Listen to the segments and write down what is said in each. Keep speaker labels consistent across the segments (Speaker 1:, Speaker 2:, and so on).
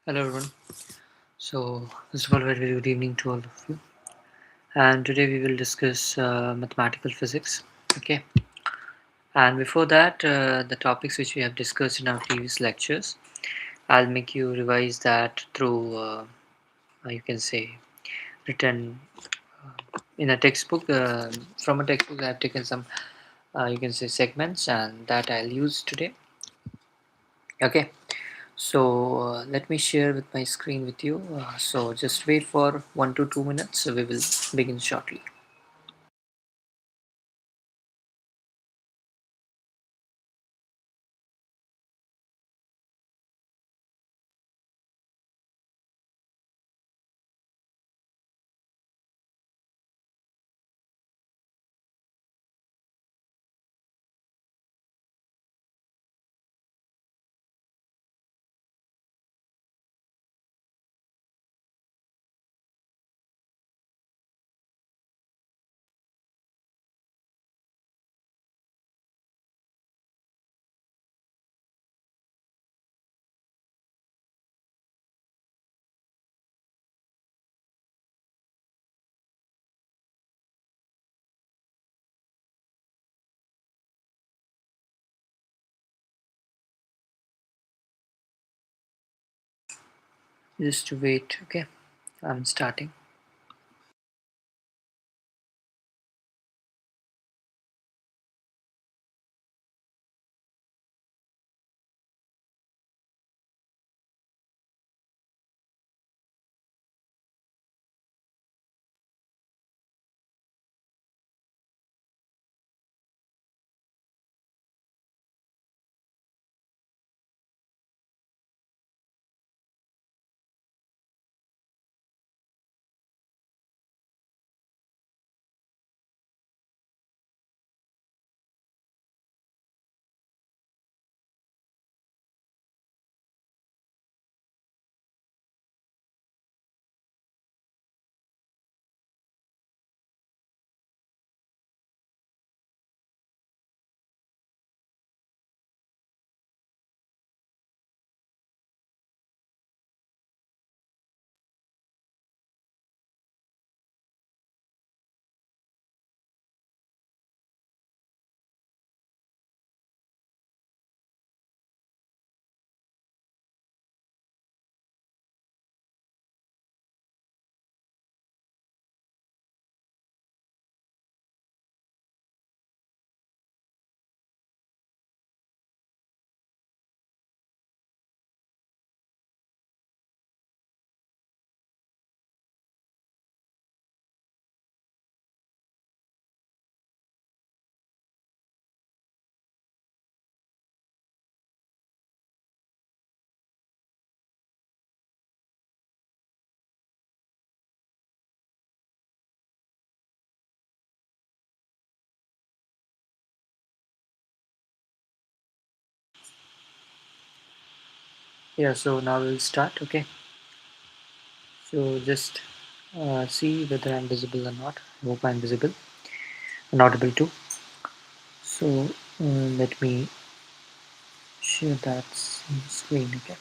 Speaker 1: Hello everyone. So first of all, very good evening to all of you. And today we will discuss mathematical physics. Okay. And before that, the topics which we have discussed in our previous lectures, I'll make you revise that through, you can say, written in a textbook. From a textbook, I have taken some, you can say, segments, and that I'll use today. Okay. So let me share with my screen with you. So just wait for 1 to 2 minutes. So we will begin shortly. Just to wait. Okay, I'm starting. Yeah, so now we'll start. Okay, so just see whether I'm visible or not. I hope I'm visible and audible too. So let me share that screen again.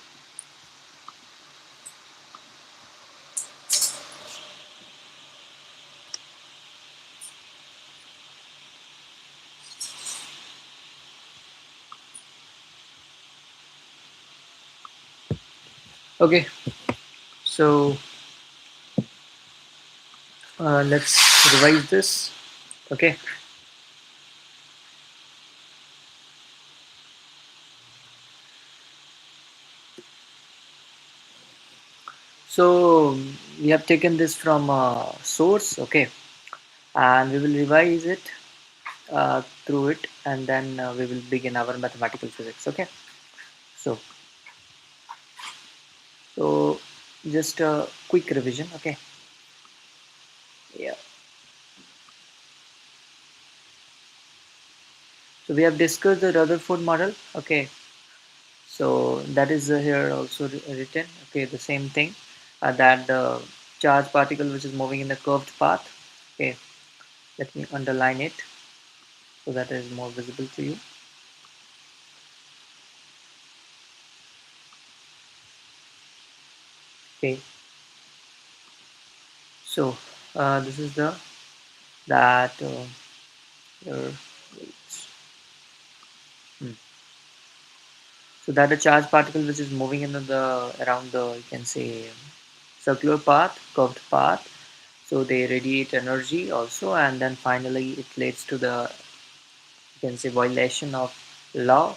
Speaker 1: Okay, so let's revise this. Okay, so we have taken this from source. Okay, and we will revise it through it, and then we will begin our mathematical physics. Okay, so so just a quick revision. Okay, yeah. So we have discussed the Rutherford model. Okay, so that is here also written. Okay, the same thing, that the charge particle which is moving in a curved path. Okay, let me underline it so that is more visible to you. Okay, so this is the that your weights. Hmm. So that a charged particle which is moving in the around the, you can say, circular path, curved path. So they radiate energy also, and then finally it leads to the, you can say, violation of law,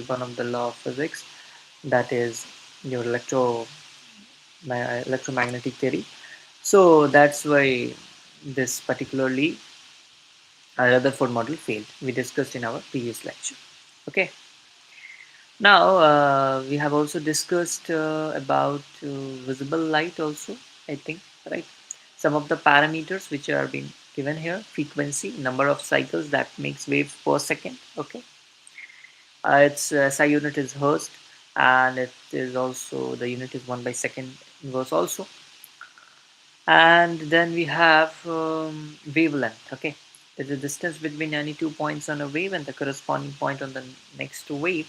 Speaker 1: one of the law of physics, that is your electromagnetic theory. So that's why this particularly Rutherford model failed. We discussed in our previous lecture. Okay. Now we have also discussed about visible light also, I think, right? Some of the parameters which are being given here: frequency, number of cycles that makes wave per second. Okay, its SI unit is hertz, and it is also the unit is 1 by second inverse also. And then we have wavelength. Okay, it's the distance between any 2 points on a wave and the corresponding point on the next wave,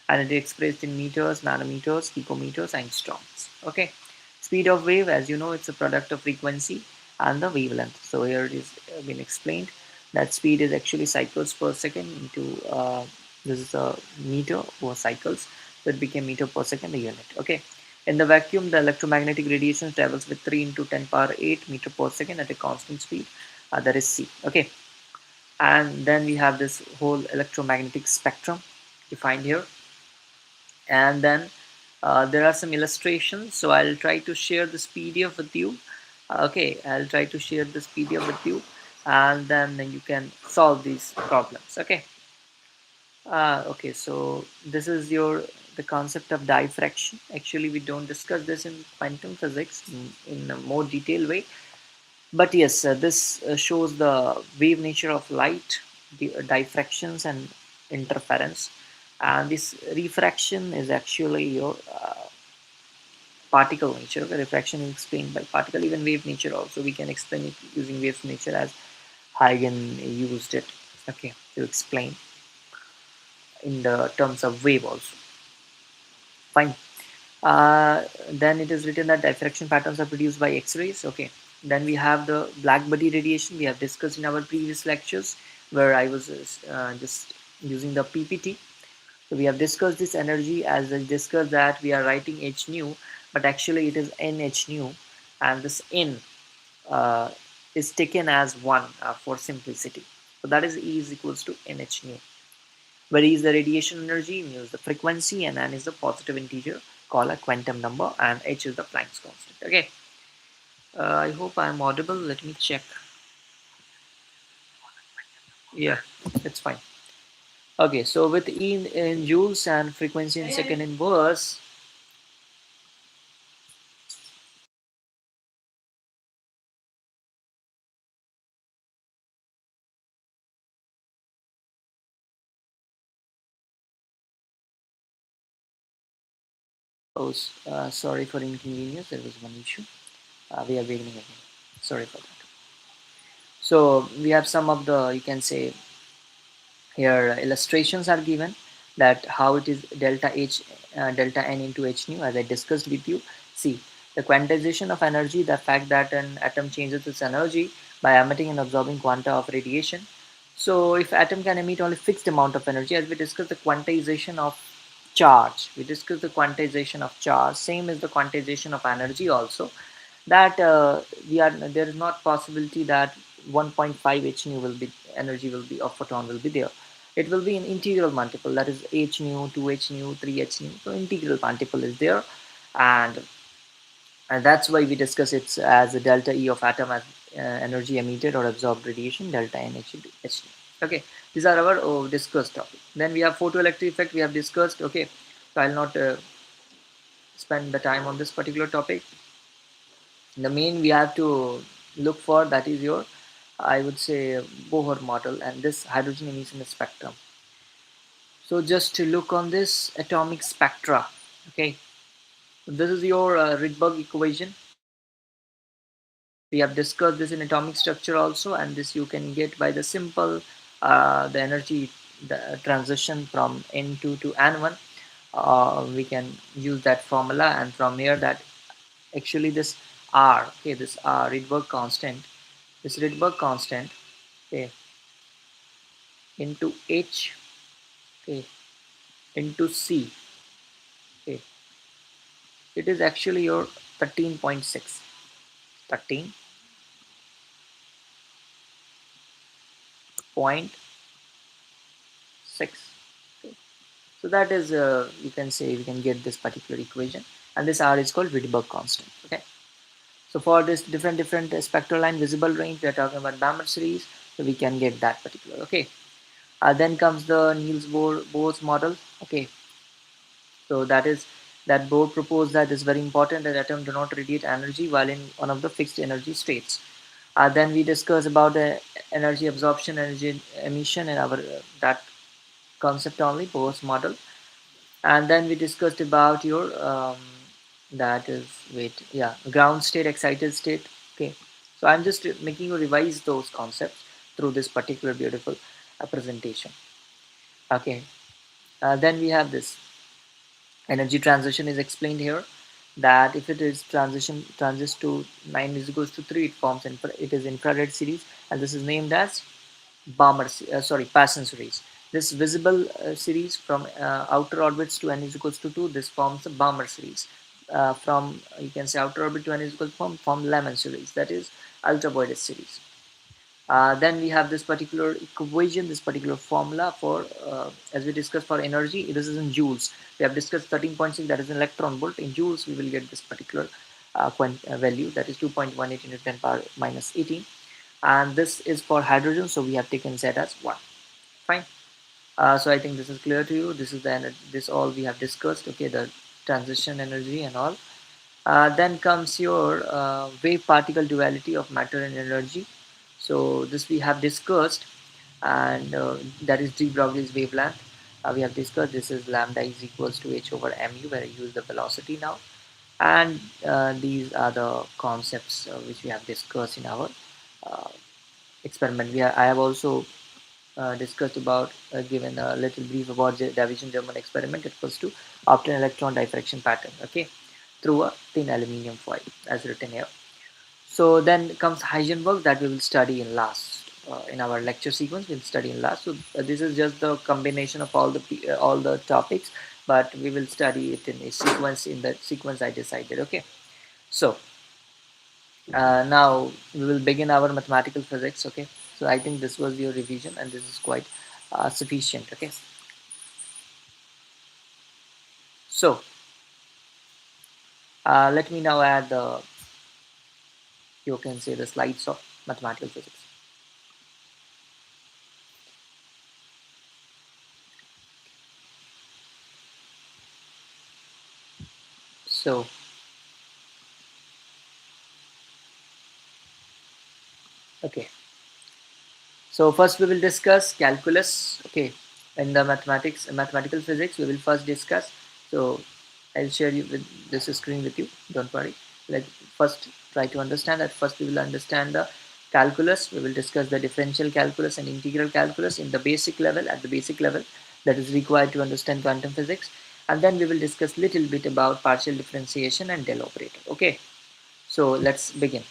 Speaker 1: and it is expressed in meters, nanometers, picometers, angstroms. Okay, speed of wave, as you know, it's a product of frequency and the wavelength. So here it is been explained that speed is actually cycles per second into this is a meter or cycles, so it became meter per second the unit. Okay, in the vacuum, the electromagnetic radiation travels with 3 into 10 power 8 meter per second at a constant speed, that is c. Okay, and then we have this whole electromagnetic spectrum defined here, and then there are some illustrations, so I'll try to share this PDF with you. Okay, I'll try to share this PDF with you, and then you can solve these problems. Okay. Okay, so this is your the concept of diffraction. Actually, we don't discuss this in quantum physics in a more detailed way, but yes, this shows the wave nature of light, the diffractions and interference, and this refraction is actually your particle nature. Okay, refraction is explained by particle, even wave nature also. We can explain it using wave nature as Huygens used it. Okay, to explain in the terms of wave also. Fine. Then it is written that diffraction patterns are produced by X-rays. Okay. Then we have the black body radiation. We have discussed in our previous lectures, where I was just using the PPT. So we have discussed this energy, as I discussed that we are writing h nu, but actually it is nh nu, and this n uh, is taken as 1 for simplicity. So that is E is equals to nh nu, where E is the radiation energy, mu is the frequency, and n is the positive integer called a quantum number, and h is the Planck's constant. Okay, I hope I am audible. Let me check. Yeah, it's fine. Okay, so with E in joules and frequency in second inverse, oh, sorry for inconvenience. There was one issue. We are beginning again. Sorry for that. So we have some of the, you can say, here illustrations are given that how it is delta h delta n into h nu, as I discussed with you. See, the quantization of energy, the fact that an atom changes its energy by emitting and absorbing quanta of radiation. So if atom can emit only fixed amount of energy, as we discussed the quantization of charge, we discussed the quantization of charge, same as the quantization of energy also, that we are there is not possibility that 1.5 h nu will be energy will be of photon will be there. It will be an integral multiple, that is h nu, 2 h nu, 3 h nu. So integral multiple is there, and that's why we discuss it as a delta E of atom as energy emitted or absorbed radiation, delta N H into H. Okay, these are our discussed topic. Then we have photoelectric effect. We have discussed. Okay, so I'll not spend the time on this particular topic. The main we have to look for, that is your, I would say, Bohr model and this hydrogen emission spectrum. So just to look on this atomic spectra. Okay, this is your Rydberg equation. We have discussed this in atomic structure also, and this you can get by the simple the energy, the transition from N2 to N1. We can use that formula, and from here that actually this R, okay, this R Rydberg constant, this Rydberg constant, okay, into H, okay, into C, okay, it is actually your 13.6, 13.6. Okay. So that is, you can say, we can get this particular equation, and this R is called Rydberg constant. Okay. So for this different spectral line visible range, we are talking about Balmer series, so we can get that particular. Okay. Then comes the Niels Bohr's model. Okay. So that Bohr proposed that is very important that atom do not radiate energy while in one of the fixed energy states. Then we discuss about the energy absorption, energy emission, and our that concept only Bohr's model. And then we discussed about your that is wait yeah ground state, excited state. Okay, so I'm just making you revise those concepts through this particular beautiful presentation. Okay, then we have this energy transition is explained here, that if it is transits to 9 is equals to 3, it forms it is infrared series, and this is named as Passon series. This visible series from outer orbits to n is equals to 2, this forms the Balmer series. From you can say outer orbit to n is equal to form Lemon series, that is ultraviolet series. Then we have this particular equation, this particular formula for, as we discussed for energy, this is in joules. We have discussed 13.6, that is in electron volt. In joules, we will get this particular value, that is 2.18 into 10 power minus 18. And this is for hydrogen, so we have taken Z as 1. Fine. So I think this is clear to you. This is the energy, this all we have discussed. Okay, the transition energy and all. Then comes your wave particle duality of matter and energy. So this we have discussed, and that is de Broglie's wavelength. We have discussed this is lambda is equals to h over mu, where I use the velocity now. And these are the concepts which we have discussed in our uh, experiment. I have also discussed about, given a little brief about the Davison-German experiment. It was to obtain electron diffraction pattern, okay, through a thin aluminum foil, as written here. So then comes Heisenberg, that we will study in last. In our lecture sequence, we'll study in last. So this is just the combination of all the topics, but we will study it in a sequence, in the sequence I decided. Okay. So now we will begin our mathematical physics. Okay, so I think this was your revision, and this is quite sufficient. Okay, so let me now add the, you can say, the slides of mathematical physics. So okay, so first we will discuss calculus. Okay, in the mathematical physics, we will first discuss. So I'll share you with this screen with you. Don't worry. Let first try to understand that. First we will understand the calculus. We will discuss the differential calculus and integral calculus in the basic level, at the basic level that is required to understand quantum physics. And then we will discuss little bit about partial differentiation and del operator. Okay, so let's begin.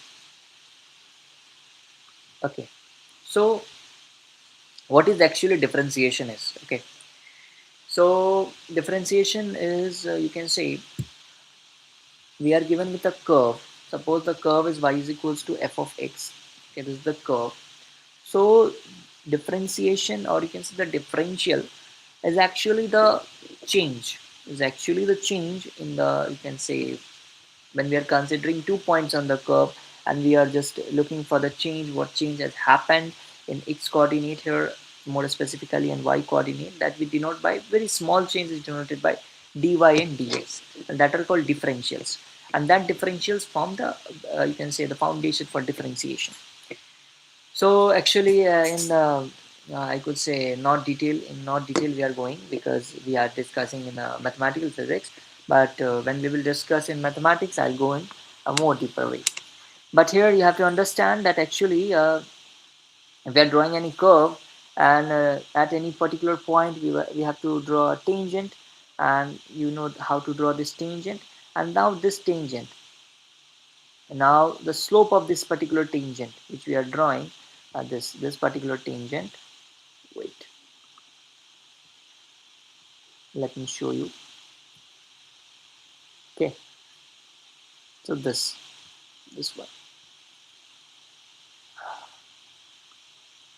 Speaker 1: Okay, so what is actually differentiation is? Okay, so differentiation is, you can say, we are given with a curve. Suppose the curve is y is equals to f of x. Okay, this is the curve. So differentiation, or you can say the differential, is actually the change. Is actually the change in the, you can say, when we are considering 2 points on the curve, and we are just looking for the change, what change has happened in x coordinate here, more specifically, and y coordinate, that we denote by very small change is denoted by dy and dx, and that are called differentials. And that differentials form the, you can say, the foundation for differentiation. So actually, I could say not detail we are going, because we are discussing in mathematical physics. But when we will discuss in mathematics, I'll go in a more deeper way. But here you have to understand that actually, if we are drawing any curve, and at any particular point we have to draw a tangent, and you know how to draw this tangent. And now this tangent, Now the slope of this particular tangent which we are drawing, this particular tangent, wait, let me show you. Okay, so this one,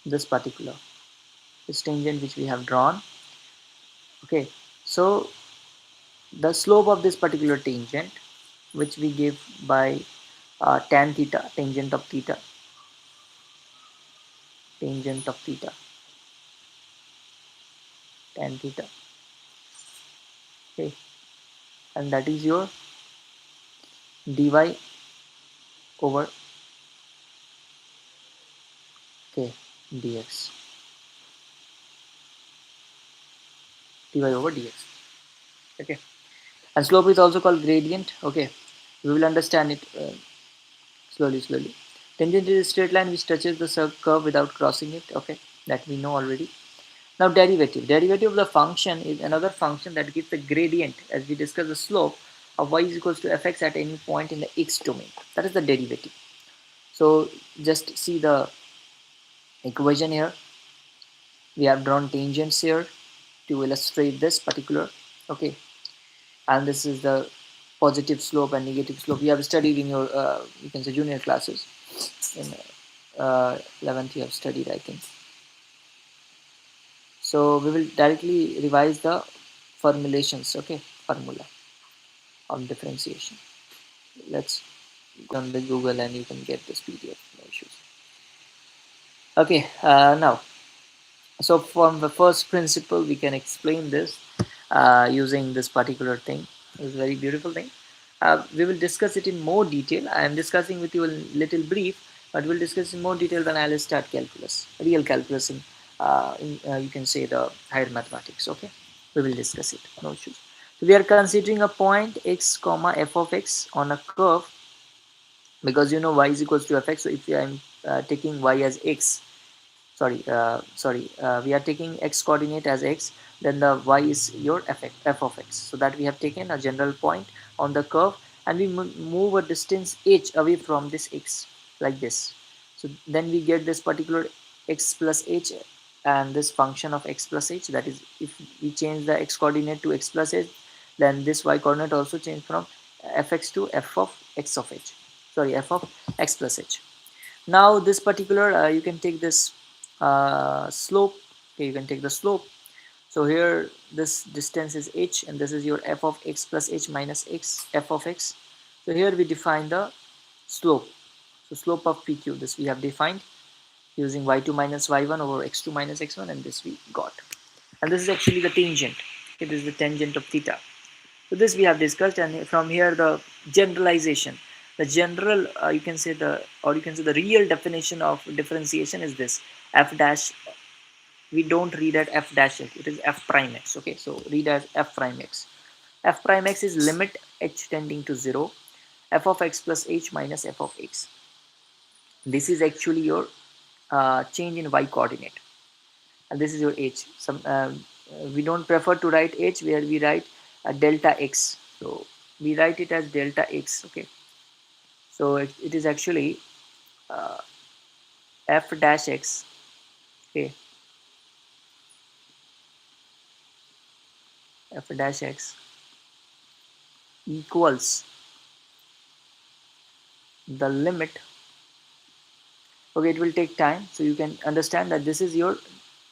Speaker 1: this particular, this tangent which we have drawn. Okay, so the slope of this particular tangent which we give by tan theta, tangent of theta, tangent of theta, tan theta. Okay, and that is your dy over, okay, dx, dy over dx. Okay, and slope is also called gradient. Okay, we will understand it slowly. Tangent is a straight line which touches the curve without crossing it. Okay, that we know already. Now derivative of the function is another function that gives the gradient, as we discussed the slope of y is equals to fx at any point in the x domain. That is the derivative. So just see the equation here. We have drawn tangents here to illustrate this particular. Okay, and this is the positive slope and negative slope. You have studied in your you can say junior classes. In 11th you have studied, I think. So we will directly revise the formulations. Okay, formula on differentiation. Let's go on the Google and you can get this PDF, no issues. Okay, now, so from the first principle we can explain this using this particular thing. It's a very beautiful thing. We will discuss it in more detail. I am discussing with you a little brief, but we'll discuss in more detail when I'll start calculus, real calculus in you can say the higher mathematics. Okay, we will discuss it, no issues. So we are considering a point x comma f of x on a curve, because you know y is equals to fx. So if I am taking y as x, we are taking x coordinate as x, then the y is your f of x. So that we have taken a general point on the curve, and we move a distance h away from this x like this. So then we get this particular x plus h and this function of x plus h. That is, if we change the x coordinate to x plus h, then this y coordinate also change from fx to f of x of h, f of x plus h. Now this particular you can take this slope. Okay, you can take the slope. So here this distance is h, and this is your f of x plus h minus x, f of x. So here we define the slope. So slope of pq, this we have defined using y2 minus y1 over x2 minus x1, and this we got. And this is actually the tangent. It is the tangent of theta. So this we have discussed, and from here the generalization, the general you can say the real definition of differentiation is this: f dash. We don't read at f dash x, it is f prime x. Okay, so read as f prime x. F prime x is limit h tending to 0, f of x plus h minus f of x. This is actually your change in y coordinate, and this is your h. We don't prefer to write h, where we write delta x. So we write it as delta x. Okay, so it is actually uh, f dash x. Okay, f dash x equals the limit. Okay, it will take time, so you can understand that this is your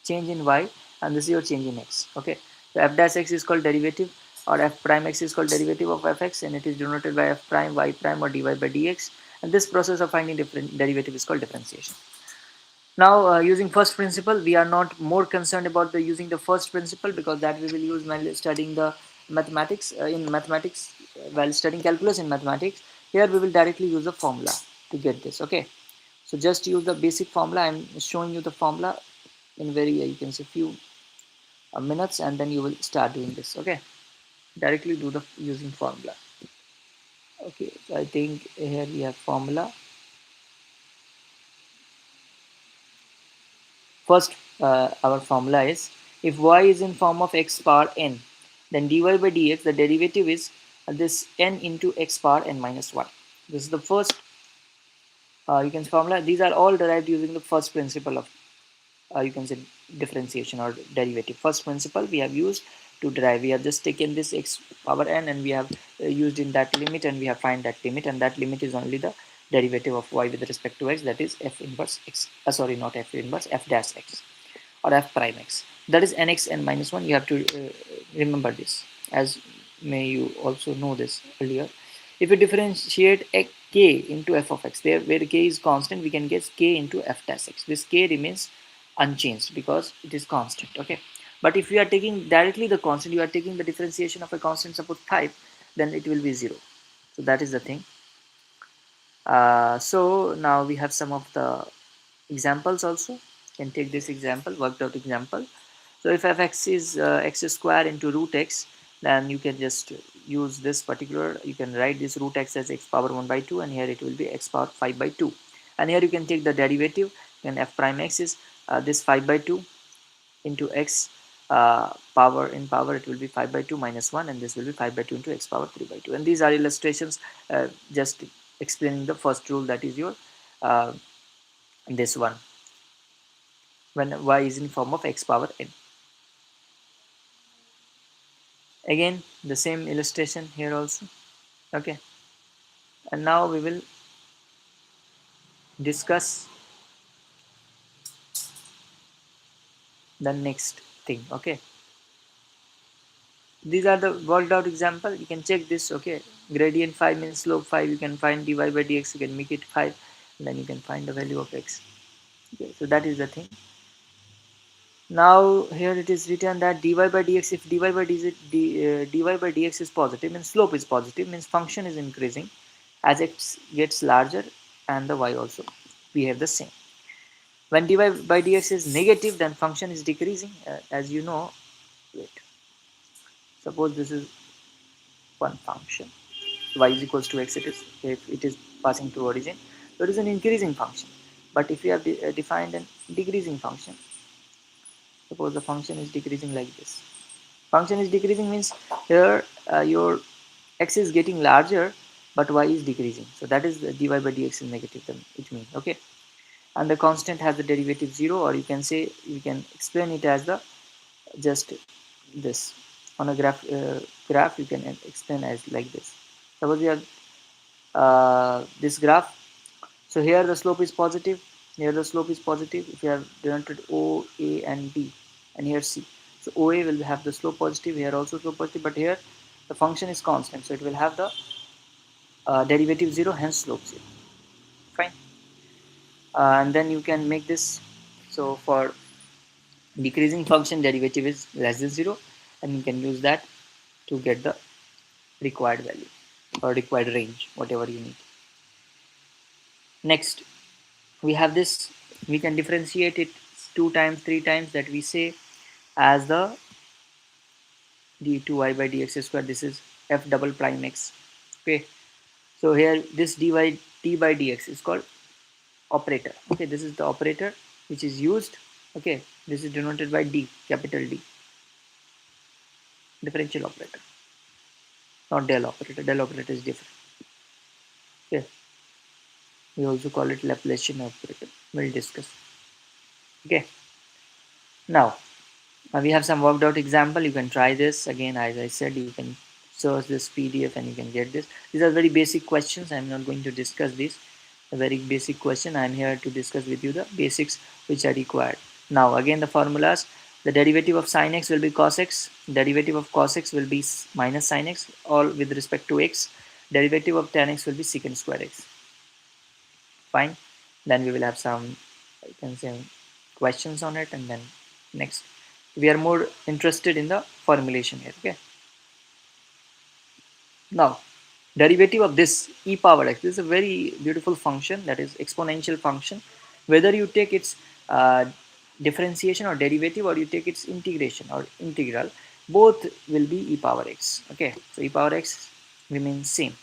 Speaker 1: change in y and this is your change in x. Okay, so f dash x is called derivative, or f prime x is called derivative of fx, and it is denoted by f prime y prime or dy by dx, and this process of finding different derivative is called differentiation. Now using first principle, we are not more concerned about the using the first principle, because that we will use while studying the mathematics while studying calculus in mathematics. Here we will directly use the formula to get this. Okay, so just use the basic formula. I'm showing you the formula in very you can say few minutes, and then you will start doing this. Okay, directly do the using formula. Okay, so I think here we have formula. First, our formula is, if y is in form of x power n, then dy by dx, the derivative is this n into x power n minus 1. This is the first You can formula, these are all derived using the first principle of you can say differentiation or derivative. First principle we have used to derive, we have just taken this x power n and we have used in that limit, and we have find that limit, and that limit is only the derivative of y with respect to x, that is f inverse x, sorry, not f inverse, f dash x or f prime x, that is nx n minus 1. You have to remember this, as may you also know this earlier. If you differentiate a k into f of x, there where k is constant, we can get k into f dash x. This k remains unchanged because it is constant. Okay, but if you are taking directly the constant, you are taking the differentiation of a constant, suppose 5, then it will be 0. So that is the thing. So now we have some of the examples also. You can take this example, worked out example. So if fx is x square into root x, then you can just use this particular, you can write this root x as x power 1 by 2, and here it will be x power 5 by 2. And here you can take the derivative, then f prime x is this 5 by 2 into x power, in power it will be 5 by 2 minus 1, and this will be 5 by 2 into x power 3 by 2. And these are illustrations just explaining the first rule, that is your uh, this one, when y is in form of x power n. Again the same illustration here also. Okay, and now we will discuss the next thing. Okay, these are the worked out example, you can check this. Okay, gradient 5 means slope 5, you can find dy by dx, you can make it 5, and then you can find the value of x. Okay, so that is the thing. Now here it is written that dy by dx, if dy by dx is positive, means slope is positive, means function is increasing as x gets larger, and the y also behave the same. When dy by dx is negative, then function is decreasing. As you know, wait, suppose this is one function, y is equals to x, it is, if it is passing to origin, so it is an increasing function. But if you have defined a decreasing function, suppose the function is decreasing like this, function is decreasing means here your x is getting larger but y is decreasing, so that is the dy by dx is negative, then it means. Okay, and the constant has the derivative 0, or you can say, you can explain it as the just this on a graph you can explain as like this. Suppose we have this graph, so here the slope is positive, here the slope is positive, if you have denoted o, a and b, and here c, so oa will have the slope positive, here also slope positive, but here the function is constant, so it will have the derivative 0, hence slope 0. Fine. And then you can make this, so for decreasing function, derivative is less than 0, and you can use that to get the required value or required range, whatever you need. Next we have this, we can differentiate it 2 times 3 times, that we say as the d2y by dx square, this is f double prime x. Okay, so here this dy d by dx is called operator. Okay, this is the operator which is used. Okay, this is denoted by d, capital D, differential operator, not del operator. Del operator is different. Okay, we also call it Laplacian operator, we'll discuss. Okay, now we have some worked out example, you can try this again. As I said, you can search this PDF and you can get this. These are very basic questions, I'm not going to discuss this, a very basic question. I'm here to discuss with you the basics which are required. Now again the formulas, the derivative of sin x will be cos x, derivative of cos x will be minus sin x, all with respect to x, derivative of tan x will be secant square x. Fine, then we will have some, you can say, questions on it, and then next we are more interested in the formulation here. Okay, now derivative of this e power x, this is a very beautiful function, that is exponential function. Whether you take its differentiation or derivative, or you take its integration or integral, both will be e power x. Okay, so e power x remains same.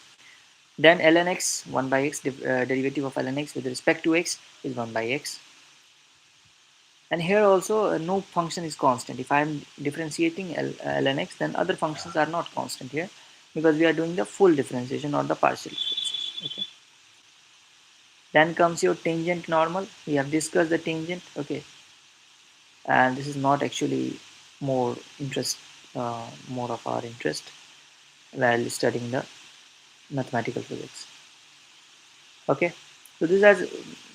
Speaker 1: Then ln x 1 by x, derivative of ln x with respect to x is 1 by x. And here also no function is constant. If I am differentiating ln x, then other functions are not constant here, because we are doing the full differentiation or the partial differentiation. Okay, Then comes your tangent normal. We have discussed the tangent, okay, and this is not actually more interest, more of our interest while studying the mathematical physics. Okay, so these are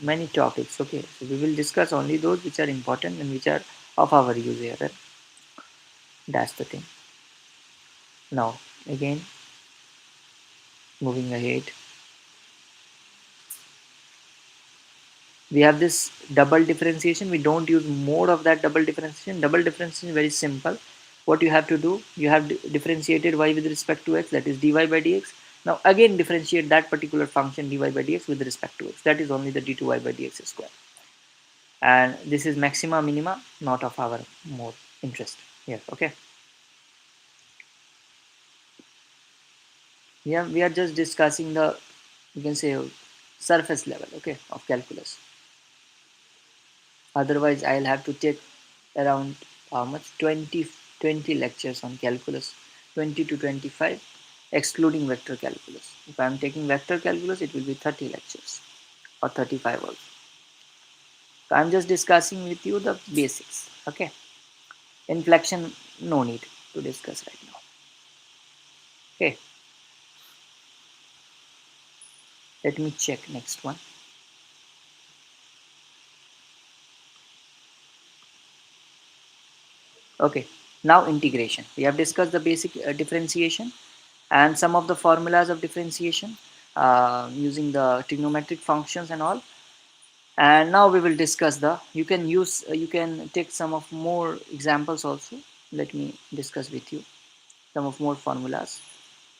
Speaker 1: many topics. Okay, so we will discuss only those which are important and which are of our use here. Right? That's the thing. Now, again, moving ahead, we have this double differentiation. We don't use more of that double differentiation. Double differentiation is very simple. What you have to do, you have differentiated y with respect to x, that is dy by dx. Now again differentiate that particular function dy by dx with respect to x, that is only the d2y by dx square. And this is maxima minima, not of our more interest here. Okay, we are just discussing the, you can say, surface level, okay, of calculus. Otherwise I'll have to take around how much, 20 lectures on calculus, 20 to 25 excluding vector calculus. If I'm taking vector calculus, it will be 30 lectures or 35 also. So I'm just discussing with you the basics. Okay, inflection no need to discuss right now. Okay, let me check next one. Okay, now integration. We have discussed the basic differentiation and some of the formulas of differentiation using the trigonometric functions and all. And now we will discuss the, you can use, you can take some of more examples also. Let me discuss with you some of more formulas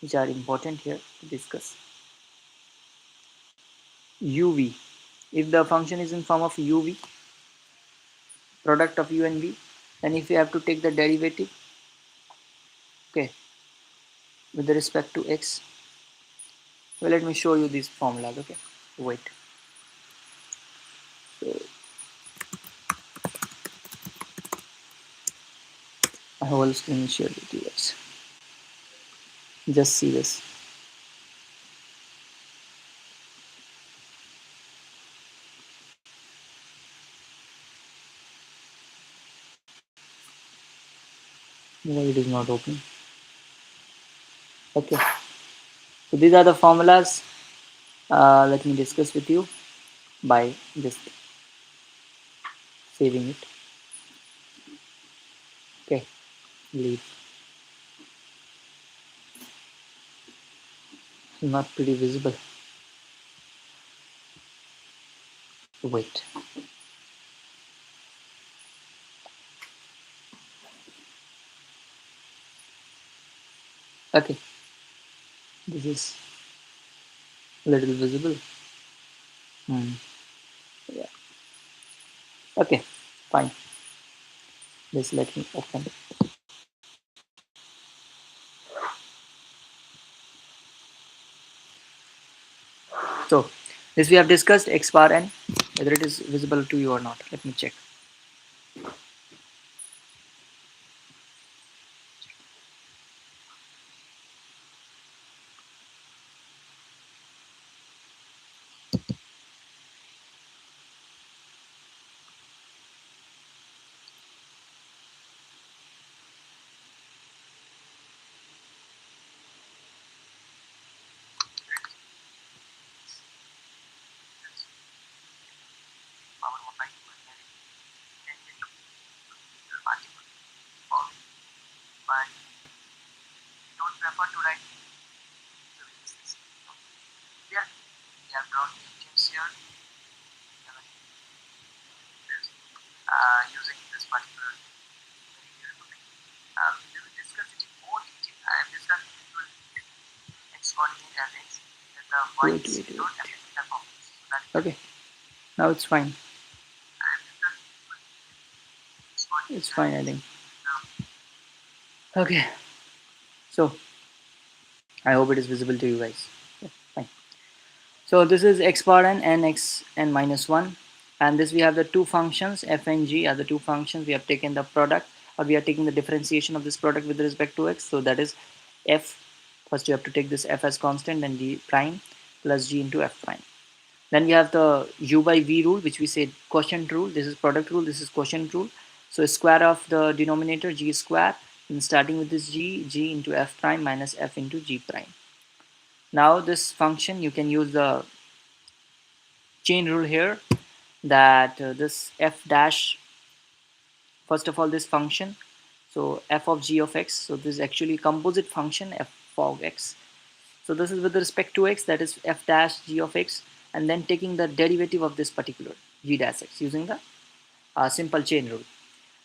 Speaker 1: which are important here to discuss. UV, if the function is in form of UV, product of u and v, then if you have to take the derivative, okay, with respect to x, well, let me show you these formulas. Okay, wait, so I will screen share with you guys. Just see this. Why it is not open? Okay, so these are the formulas. Let me discuss with you by just saving it. Okay, leave. Not pretty visible. Wait. Okay, this is a little visible. Yeah. Okay, fine. Just let me open. So this we have discussed x bar n, whether it is visible to you or not. Let me check. Wait. Okay, now it's fine. It's fine, I think. Okay, so I hope it is visible to you guys. Yeah, fine. So this is x bar n and x n minus 1, and this we have the two functions f and g are the two functions. We have taken the product, or we are taking the differentiation of this product with respect to x. So that is f. First you have to take this f as constant and d prime plus g into f prime. Then we have the u by v rule, which we said quotient rule. This is product rule, this is quotient rule. So square of the denominator g square, and starting with this g into f prime minus f into g prime. Now this function, you can use the chain rule here, that this f dash, first of all this function, so f of g of x, so this is actually composite function f of x. So this is with respect to x, that is f dash g of x, and then taking the derivative of this particular g dash x using the simple chain rule.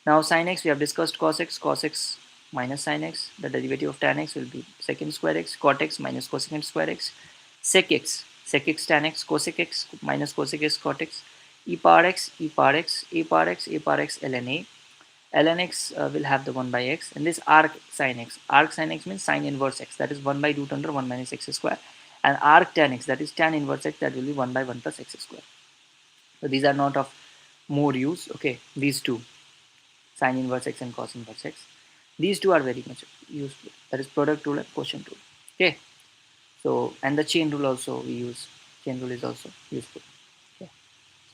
Speaker 1: Now sin x, we have discussed cos x minus sin x, the derivative of tan x will be secant square x, cot x minus cosecant square x, sec x tan x, cosec x minus cosec x cot x, e power x, e power x, a power x, a power x ln a. Ln x will have the 1 by x, and this arc sin x. Arc sin x means sin inverse x, that is 1 by root under 1 minus x square, and arc tan x, that is tan inverse x, that will be 1 by 1 plus x square. So these are not of more use. Okay, these two, sin inverse x and cos inverse x, these two are very much useful. That is product rule and quotient rule. Okay, so and the chain rule also we use. Chain rule is also useful. Okay.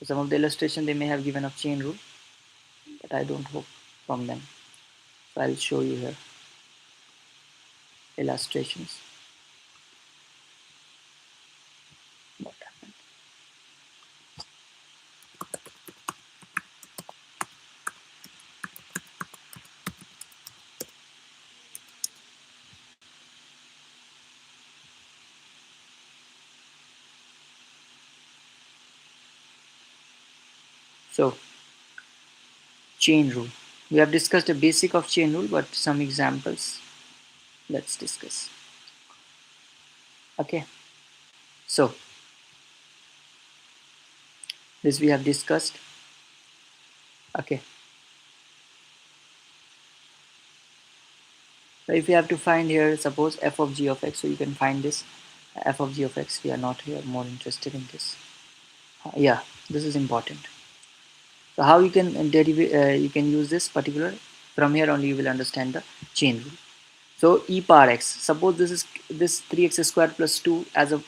Speaker 1: So some of the illustration they may have given of chain rule, but I don't hope from them. So I'll show you here illustrations. What happened? So chain rule. We have discussed the basic of chain rule, but some examples let's discuss. Okay. So this we have discussed. Okay. So if you have to find here, suppose f of g of x, so you can find this f of g of x. We are not here more interested in this. Yeah, this is important. So how you can you can use this particular, from here only you will understand the chain rule. So e power x, suppose this is this 3x square plus 2 as a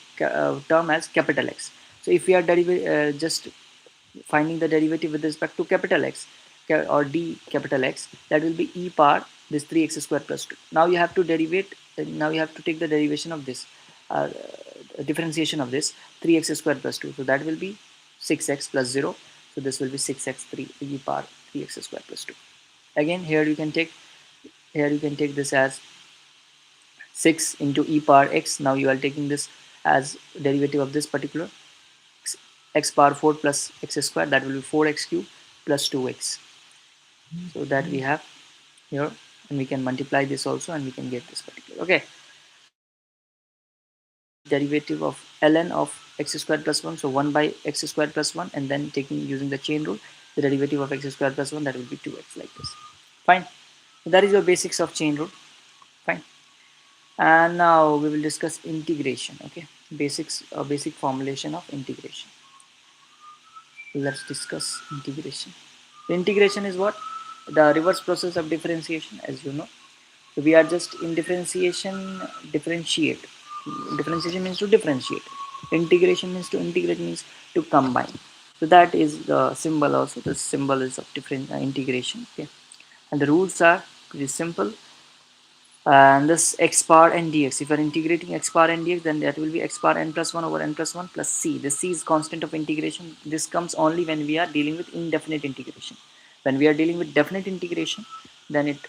Speaker 1: term as capital X. So if we are just finding the derivative with respect to capital X or d capital X, that will be e power this 3x square plus 2. Now you have to derivate, now you have to take the derivation of this, differentiation of this 3x square plus 2. So that will be 6x plus 0. So this will be 6x3 e power 3x square plus 2. Again here you can take, here you can take this as 6 into e power x. Now you are taking this as derivative of this particular x power 4 plus x square, that will be 4x cube plus 2x. So that we have here, and we can multiply this also and we can get this particular. Okay, derivative of ln of x square plus 1, so 1 by x square plus 1, and then taking using the chain rule the derivative of x square plus 1, that will be 2x, like this. Fine, so that is your basics of chain rule. Fine, and now we will discuss integration. Okay, basics, basic formulation of integration. Let's discuss integration. The integration is what? The reverse process of differentiation, as you know. So we are just in differentiation, differentiate. Differentiation means to differentiate. Integration means to integrate, means to combine. So that is the symbol also. The symbol is of different integration. Okay, and the rules are pretty simple. And this x power n dx, if you are integrating x power n dx, then that will be x power n plus 1 over n plus 1 plus c. The c is constant of integration. This comes only when we are dealing with indefinite integration. When we are dealing with definite integration, then it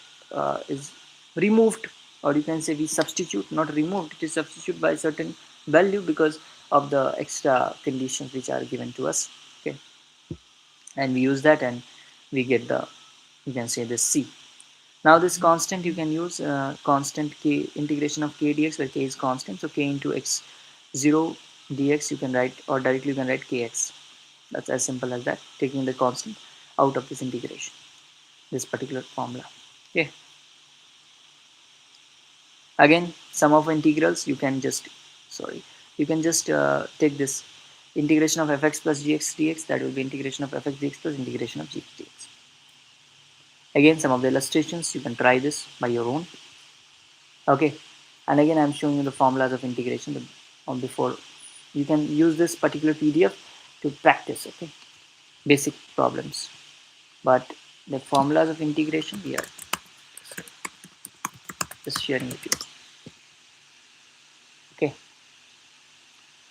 Speaker 1: is removed, or you can say we substitute, not removed, it is substituted by a certain value because of the extra conditions which are given to us. Okay, and we use that and we get the, you can say, this c. Now this constant you can use constant k, integration of k dx, where k is constant. So k into x0 dx you can write, or directly you can write kx. That's as simple as that, taking the constant out of this integration, this particular formula. Okay. Again, sum of integrals, you can just, sorry, you can just take this integration of fx plus gx dx, that will be integration of fx dx plus integration of gx dx. Again, some of the illustrations, you can try this by your own. Okay, and again I'm showing you the formulas of integration before. You can use this particular PDF to practice, okay, basic problems. But the formulas of integration we are just sharing with you. Okay,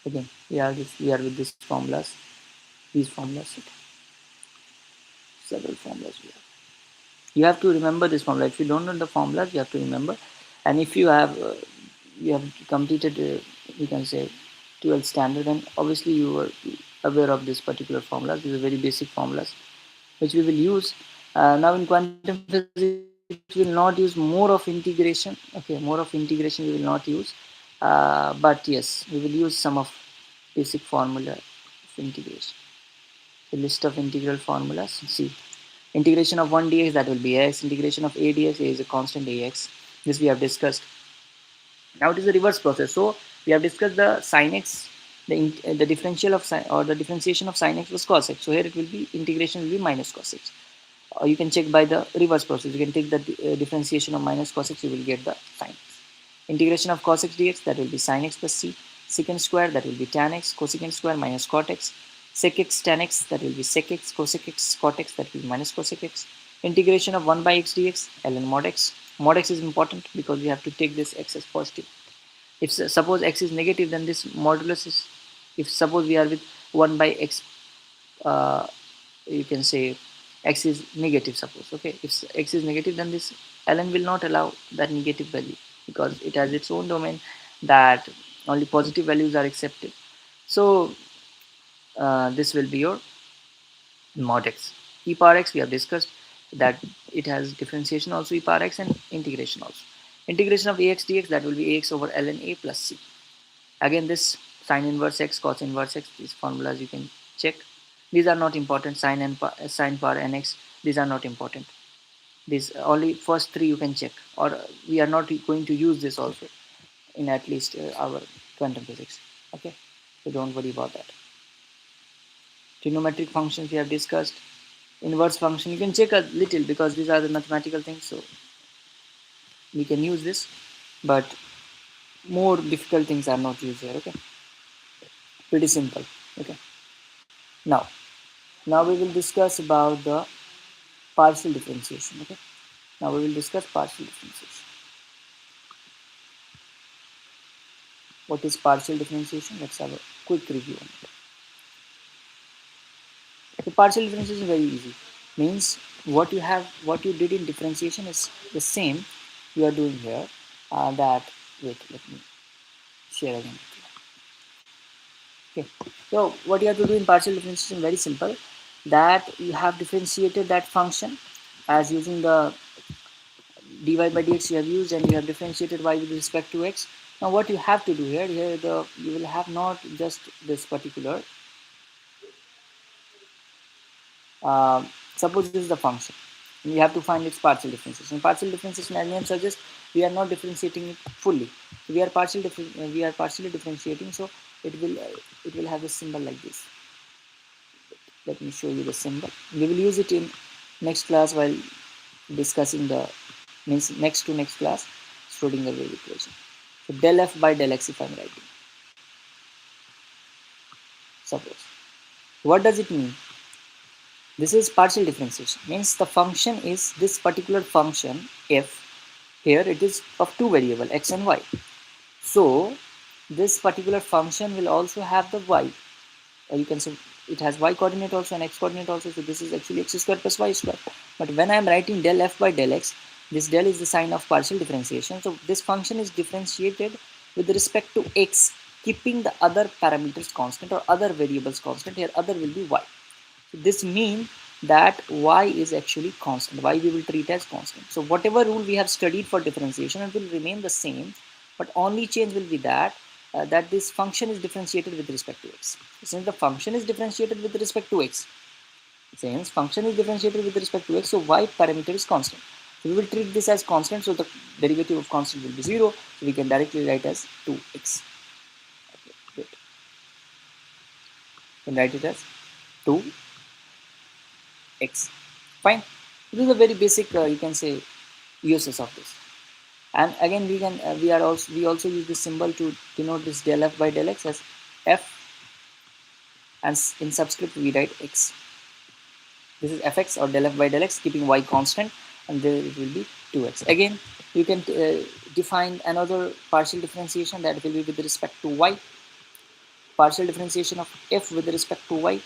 Speaker 1: again we are with these formulas, okay. Several formulas we have. You have to remember this formula. If you don't know the formulas, you have to remember. And if you have completed you can say 12th standard, then obviously you are aware of this particular formulas. These are very basic formulas which we will use. Now in quantum physics we will not use more of integration. Okay, more of integration we will not use, but yes, we will use some of basic formula of integration. The list of integral formulas. See, integration of 1 dx, that will be x. Integration of a dx, a is a constant ax. This we have discussed. Now it is a reverse process. So we have discussed the sin x, the differential of sin, or the differentiation of sin x was cos x. So here it will be integration will be minus cos x. Or you can check by the reverse process. You can take the differentiation of minus cos x, you will get the sin x. Integration of cos x dx, that will be sin x plus c. Secant square, that will be tan x. Cosecant square minus cot x. Sec x tan x, that will be sec x. Cosec x cot x, that will be minus cosec x. Integration of 1 by x dx, ln mod x. Mod x is important because we have to take this x as positive. If suppose x is negative, then this modulus is, if suppose we are with 1 by x, uh, you can say x is negative, suppose, okay, if x is negative, then this ln will not allow that negative value because it has its own domain that only positive values are accepted. So this will be your mod x. E power x we have discussed that it has differentiation also, e power x, and integration also. Integration of ax dx, that will be ax over ln a plus c. Again, this sine inverse x, cos inverse x, these formulas you can check. These are not important. Sine power nx, these are not important. These only first three you can check, or we are not going to use this also in at least our quantum physics. Okay, so don't worry about that. Trigonometric functions we have discussed. Inverse function you can check a little because these are the mathematical things, so we can use this, but more difficult things are not used here. Okay, pretty simple. Okay, now we will discuss about the partial differentiation. Okay, now we will discuss partial differentiation. What is partial differentiation? Let's have a quick review on it. The partial differentiation is very easy. Means what you did in differentiation is the same you are doing here. That wait, let me share again. Okay. So what you have to do in partial differentiation very simple. That you have differentiated that function as using the dy by dx you have used, and you have differentiated y with respect to x. Now what you have to do here, you will have not just this particular, uh, suppose this is the function, and you have to find its partial differentiation. Partial differentiation, as name suggests, we are not differentiating it fully. We are partially differentiating, so it will have a symbol like this. Let me show you the symbol. We will use it in next class while discussing the next to next class Schrodinger wave equation. So del f by del x if I'm writing. Suppose. What does it mean? This is partial differentiation. Means the function is this particular function f. Here it is of two variable x and y. So this particular function will also have the y. Or you can say it has y coordinate also and x coordinate also. So this is actually x square plus y square. But when I am writing del f by del x, this del is the sign of partial differentiation. So this function is differentiated with respect to x, keeping the other parameters constant or other variables constant. Here other will be y. So this means that y is actually constant. Y we will treat as constant. So whatever rule we have studied for differentiation, it will remain the same, but only change will be that this function is differentiated with respect to x. Since the function is differentiated with respect to x, so y parameter is constant. So we will treat this as constant, so the derivative of constant will be 0. So we can directly write as 2x. Okay, wait. We can write it as 2x. Fine. This is a very basic, you can say, uses of this. And again, we also use this symbol to denote this del f by del x as f
Speaker 2: and in subscript we write x. This is fx or del f by del x, keeping y constant, and there it will be 2x. Again, you can define another partial differentiation that will be with respect to y. Partial differentiation of f with respect to y,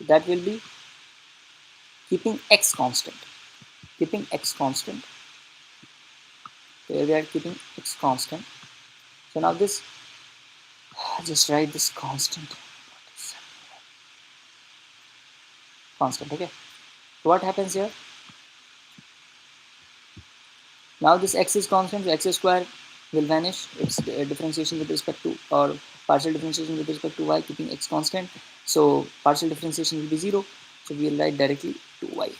Speaker 2: that will be keeping x constant. Keeping x constant. Here we are keeping x constant. So now this, just write this constant. Constant, okay. So what happens here? Now this x is constant, so x square will vanish. It's differentiation with respect to, or partial differentiation with respect to y, keeping x constant. So partial differentiation will be 0. So we will write directly 2y.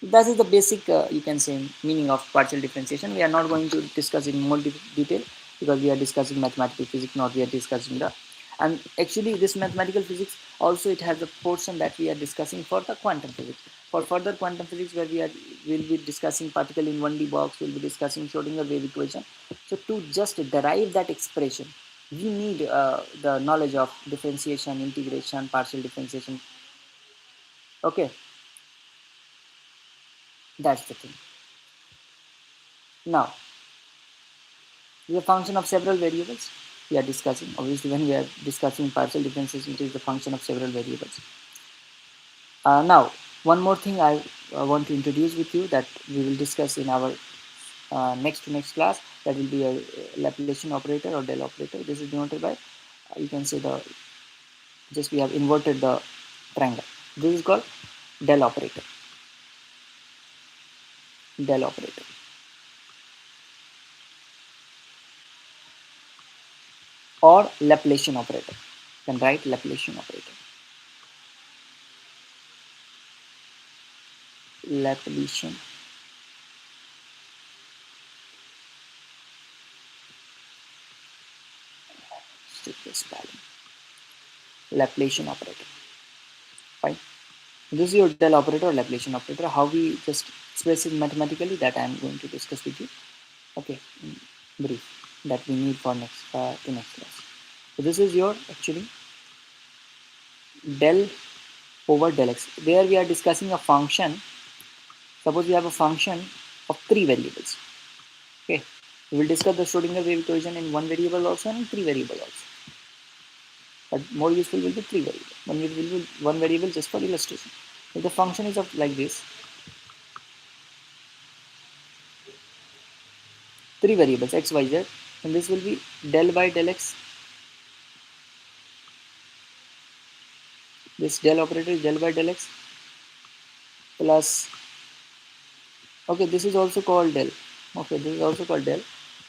Speaker 2: That is the basic, you can say, meaning of partial differentiation. We are not going to discuss in more detail because we are discussing mathematical physics, not we are discussing the. And actually, this mathematical physics also it has a portion that we are discussing for the quantum physics. For further quantum physics, where will be discussing particle in 1D box, we'll be discussing Schrodinger wave equation. So to just derive that expression, we need the knowledge of differentiation, integration, partial differentiation. Okay, that's the thing. Now, is a function of several variables we are discussing. Obviously, when we are discussing partial differentiation, it is the function of several variables. Now, one more thing I want to introduce with you that we will discuss in our next class. That will be a Laplacian operator or del operator. This is denoted by, you can say, the, just we have inverted the triangle. This is called del operator. Del operator. Or Laplacian operator. You can write Laplacian operator. Laplacian spelling. Laplacian operator. Fine. This is your del operator or Laplacian operator. How we just express it mathematically, that I am going to discuss with you. Okay, brief that we need for next class. So this is your actually del over del x. There we are discussing a function. Suppose we have a function of 3 variables. Okay, we will discuss the Schrodinger wave equation in 1 variable also and 3 variable also. But more useful will be 3 variable. One variable just for illustration. If the function is of like this, 3 variables x, y, z, and this will be del by del x. This del operator is del by del x plus, okay, this is also called del. Okay, this is also called del.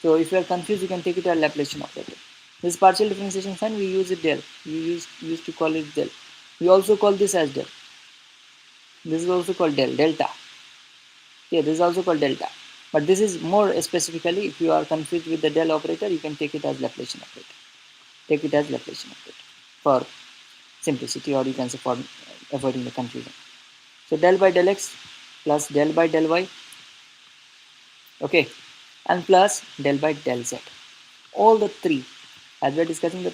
Speaker 2: So if you are confused, you can take it as Laplacian operator. This partial differentiation sign, we use it del. We used to call it del. We also call this as del. This is also called del, delta. Okay, this is also called delta. But this is more specifically, if you are confused with the del operator, you can take it as Laplacian operator. Take it as Laplacian operator for simplicity, or you can say for avoiding the confusion. So del by del x plus del by del y, okay, and plus del by del z. All the three, as we are discussing the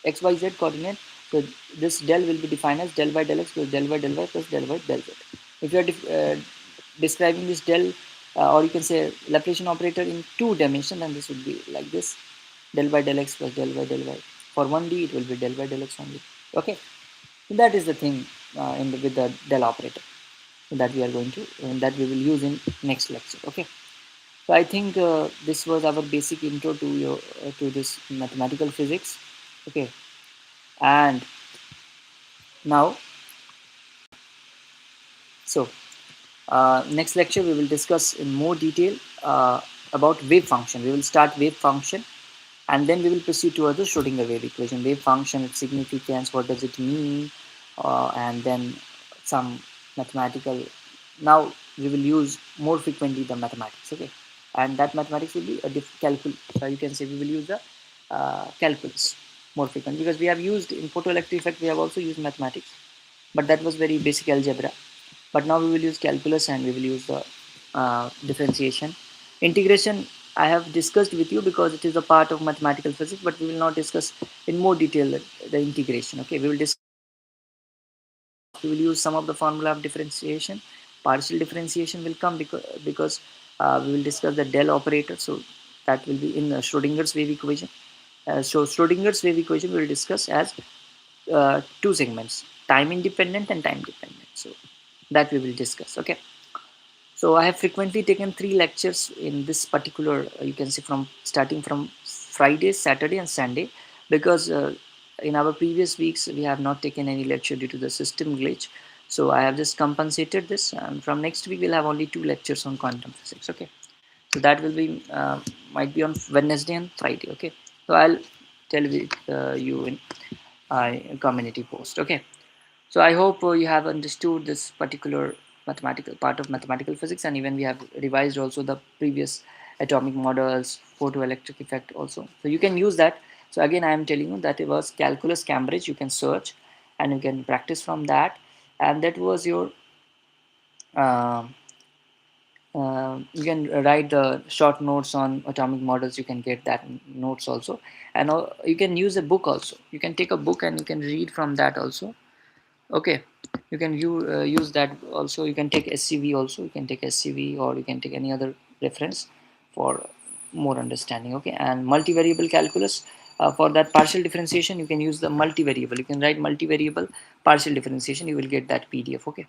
Speaker 2: x, y, z coordinate, so this del will be defined as del by del x plus del by del y plus del by del z. If you are describing this del, or you can say Laplacian operator in 2 dimensions, then this would be like this: del by del x plus del by del y. For 1D, it will be del by del x only. Okay, so that is the thing with the del operator that we are going to, that we will use in next lecture. Okay, so I think this was our basic intro to your to this mathematical physics. Okay, and now, so next lecture we will discuss in more detail about wave function. We will start wave function, and then we will proceed towards the Schrodinger wave equation. Wave function, its significance, what does it mean, and then some mathematical. Now we will use more frequently the mathematics. Okay, and that mathematics will be a calculus. You can say we will use the calculus more frequently, because we have used in photoelectric effect. We have also used mathematics, but that was very basic algebra. But now we will use calculus, and we will use the differentiation, integration. I have discussed with you because it is a part of mathematical physics, but we will not discuss in more detail the integration. Okay, we will discuss, we will use some of the formula of differentiation. Partial differentiation will come because we will discuss the del operator. So that will be in Schrodinger's wave equation. So Schrodinger's wave equation we will discuss as two segments, time independent and time dependent. So that we will discuss. Okay. So I have frequently taken 3 lectures in this particular, you can see from starting from Friday, Saturday and Sunday, because in our previous weeks we have not taken any lecture due to the system glitch. So I have just compensated this, and from next week we'll have only 2 lectures on quantum physics. Okay, so that will be might be on Wednesday and Friday. Okay, so I'll tell you in community post. Okay, so I hope you have understood this particular mathematical part of mathematical physics, and even we have revised also the previous atomic models, photoelectric effect also. So you can use that. So again, I am telling you that it was calculus Cambridge. You can search and you can practice from that, and that was your. Uh, you can write the short notes on atomic models. You can get that notes also, and you can use a book also. You can take a book and you can read from that also. Okay, you can use that also. You can take SCV also, you can take SCV, or you can take any other reference for more understanding. Okay, and multivariable calculus, for that partial differentiation you can use the multivariable. You can write multivariable partial differentiation, you will get that PDF. Okay,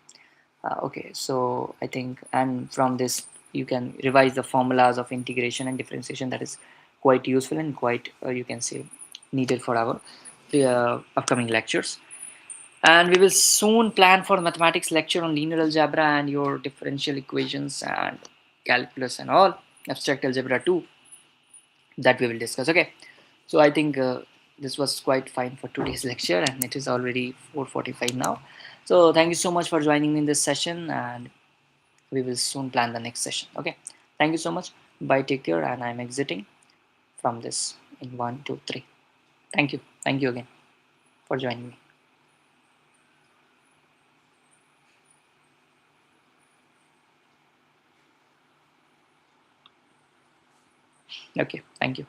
Speaker 2: okay, so I think, and from this you can revise the formulas of integration and differentiation. That is quite useful and quite you can say needed for our upcoming lectures. And we will soon plan for mathematics lecture on linear algebra and your differential equations and calculus and all, abstract algebra too, that we will discuss. Okay, so I think this was quite fine for today's lecture, and it is already 4:45 now. So thank you so much for joining me in this session, and we will soon plan the next session. Okay, thank you so much. Bye, take care, and I'm exiting from this in 1, 2, 3. Thank you again for joining me. Okay, thank you.